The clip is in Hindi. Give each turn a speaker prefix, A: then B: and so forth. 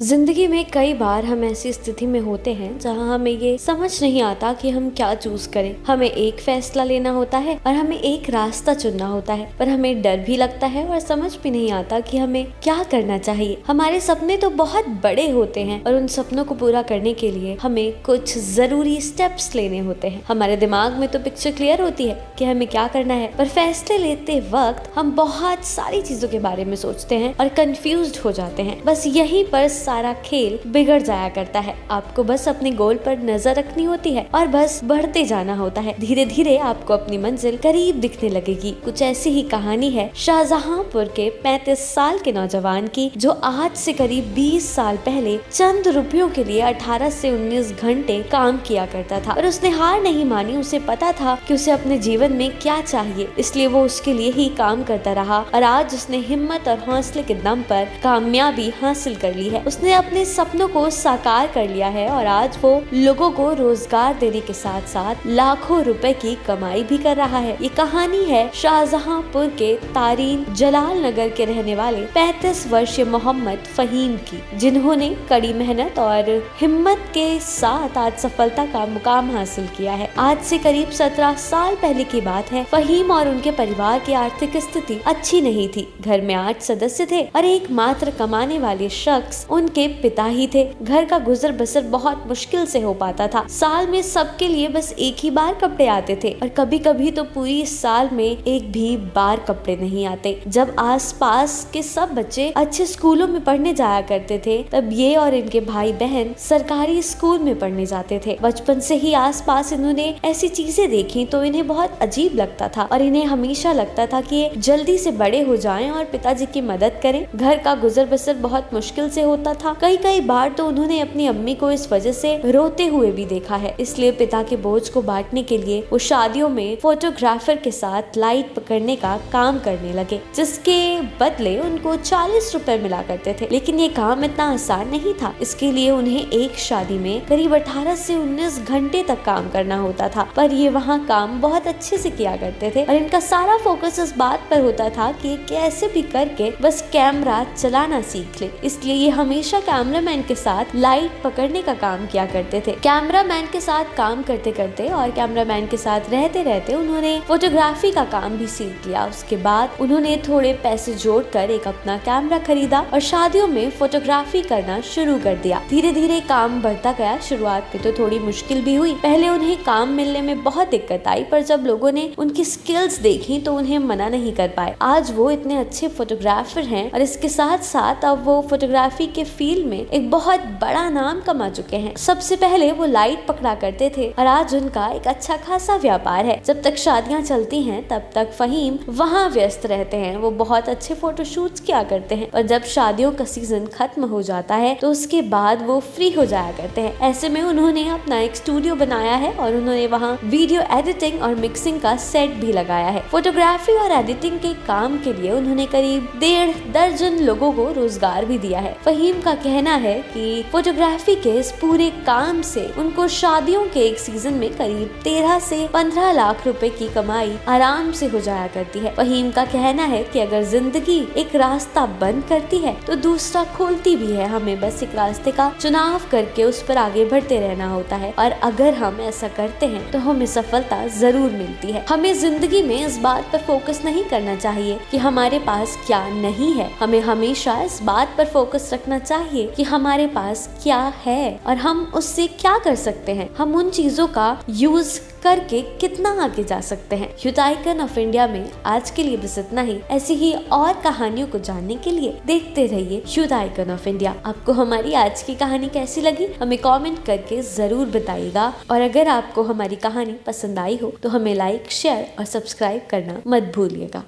A: जिंदगी में कई बार हम ऐसी स्थिति में होते हैं जहां हमें ये समझ नहीं आता कि हम क्या चूज करें। हमें एक फैसला लेना होता है और हमें एक रास्ता चुनना होता है, पर हमें डर भी लगता है और समझ भी नहीं आता कि हमें क्या करना चाहिए। हमारे सपने तो बहुत बड़े होते हैं और उन सपनों को पूरा करने के लिए हमें कुछ जरूरी स्टेप्स लेने होते हैं। हमारे दिमाग में तो पिक्चर क्लियर होती है कि हमें क्या करना है, पर फैसले लेते वक्त हम बहुत सारी चीजों के बारे में सोचते हैं और कंफ्यूज्ड हो जाते हैं। बस यहीं पर सारा खेल बिगड़ जाया करता है। आपको बस अपने गोल पर नजर रखनी होती है और बस बढ़ते जाना होता है। धीरे धीरे आपको अपनी मंजिल करीब दिखने लगेगी। कुछ ऐसी ही कहानी है शाहजहांपुर के 35 साल के नौजवान की, जो आज से करीब 20 साल पहले चंद रुपयों के लिए 18 से 19 घंटे काम किया करता था। और उसने हार नहीं मानी। उसे पता था कि उसे अपने जीवन में क्या चाहिए, इसलिए वो उसके लिए ही काम करता रहा और आज उसने हिम्मत और हौसले के दम पर कामयाबी हासिल कर ली है। उसने अपने सपनों को साकार कर लिया है और आज वो लोगों को रोजगार देने के साथ साथ लाखों रुपए की कमाई भी कर रहा है। ये कहानी है शाहजहांपुर के तारीन जलाल नगर के रहने वाले 35 वर्षीय मोहम्मद फहीम की, जिन्होंने कड़ी मेहनत और हिम्मत के साथ आज सफलता का मुकाम हासिल किया है। आज से करीब 17 साल पहले की बात है। फहीम और उनके परिवार की आर्थिक स्थिति अच्छी नहीं थी। घर में 8 सदस्य थे और एकमात्र कमाने वाले शख्स उनके पिता ही थे। घर का गुजर बसर बहुत मुश्किल से हो पाता था। साल में सबके लिए बस एक ही बार कपड़े आते थे और कभी कभी तो पूरी साल में एक भी बार कपड़े नहीं आते। जब आसपास के सब बच्चे अच्छे स्कूलों में पढ़ने जाया करते थे, तब ये और इनके भाई बहन सरकारी स्कूल में पढ़ने जाते थे। बचपन से ही आसपास इन्होंने ऐसी चीजें देखी तो इन्हें बहुत अजीब लगता था और इन्हें हमेशा लगता था कि ये जल्दी से बड़े हो जाएं और पिताजी की मदद करें। घर का गुजर बसर बहुत मुश्किल से होता था। कई बार तो उन्होंने अपनी अम्मी को इस वजह से रोते हुए भी देखा है। इसलिए पिता के बोझ को बांटने के लिए वो शादियों में फोटोग्राफर के साथ लाइट पकड़ने का काम करने लगे, जिसके बदले उनको 40 रुपए मिला करते थे। लेकिन ये काम इतना आसान नहीं था। इसके लिए उन्हें एक शादी में करीब 18 से 19 घंटे तक काम करना होता था, पर ये वहाँ काम बहुत अच्छे से किया करते थे और इनका सारा फोकस इस बात पर होता था कि कैसे भी करके बस कैमरा चलाना सीख ले। इसलिए ये हमेशा कैमरामैन के साथ लाइट पकड़ने का काम किया करते थे। कैमरामैन के साथ काम करते करते और कैमरामैन के साथ रहते रहते उन्होंने फोटोग्राफी का काम भी सीख लिया। उसके बाद उन्होंने थोड़े पैसे जोड़कर एक अपना कैमरा खरीदा और शादियों में फोटोग्राफी करना शुरू कर दिया। धीरे धीरे काम बढ़ता गया। शुरुआत में तो थोड़ी मुश्किल भी हुई। पहले उन्हें काम मिलने में बहुत दिक्कत आई, पर जब लोगों ने उनकी स्किल्स देखी तो उन्हें मना नहीं कर पाए। आज वो इतने अच्छे फोटोग्राफर हैं और इसके साथ साथ अब वो फोटोग्राफी के फील्ड में एक बहुत बड़ा नाम कमा चुके हैं। सबसे पहले वो लाइट पकड़ा करते थे और आज उनका एक अच्छा खासा व्यापार है। जब तक शादियां चलती हैं तब तक फहीम वहाँ व्यस्त रहते हैं। वो बहुत अच्छे फोटोशूट्स किया करते हैं और जब शादियों का सीजन खत्म हो जाता है तो उसके बाद वो फ्री हो जाया करते हैं। ऐसे में उन्होंने अपना एक स्टूडियो बनाया है और उन्होंने वहाँ वीडियो एडिटिंग और मिक्सिंग का सेट भी लगाया है। फोटोग्राफी और एडिटिंग के काम के लिए उन्होंने करीब 1.5 दर्जन लोगों को रोजगार भी दिया है। फहीम का कहना है कि फोटोग्राफी के इस पूरे काम से उनको शादियों के एक सीजन में करीब 13 से 15 लाख रुपए की कमाई आराम से हो जाया करती है। फहीम का कहना है कि अगर जिंदगी एक रास्ता बंद करती है तो दूसरा खोलती भी है। हमें बस एक रास्ते का चुनाव करके उस पर आगे बढ़ते रहना होता है और अगर हम ऐसा करते हैं तो हमें सफलता जरूर मिलती है। हमें जिंदगी में इस बात पर फोकस नहीं करना चाहिए कि हमारे पास क्या नहीं है। हमें हमेशा इस बात पर फोकस रखना चाहिए कि हमारे पास क्या है और हम उससे क्या कर सकते हैं। हम उन चीजों का यूज करके कितना आगे जा सकते हैं। यूथ आइकन ऑफ इंडिया में आज के लिए बस इतना ही। ऐसी ही और कहानियों को जानने के लिए देखते रहिए यूथ आइकन ऑफ इंडिया। आपको हमारी आज की कहानी कैसी लगी हमें कमेंट करके जरूर बताइएगा और अगर आपको हमारी कहानी पसंद आई हो तो हमें लाइक, शेयर और सब्सक्राइब करना मत भूलिएगा।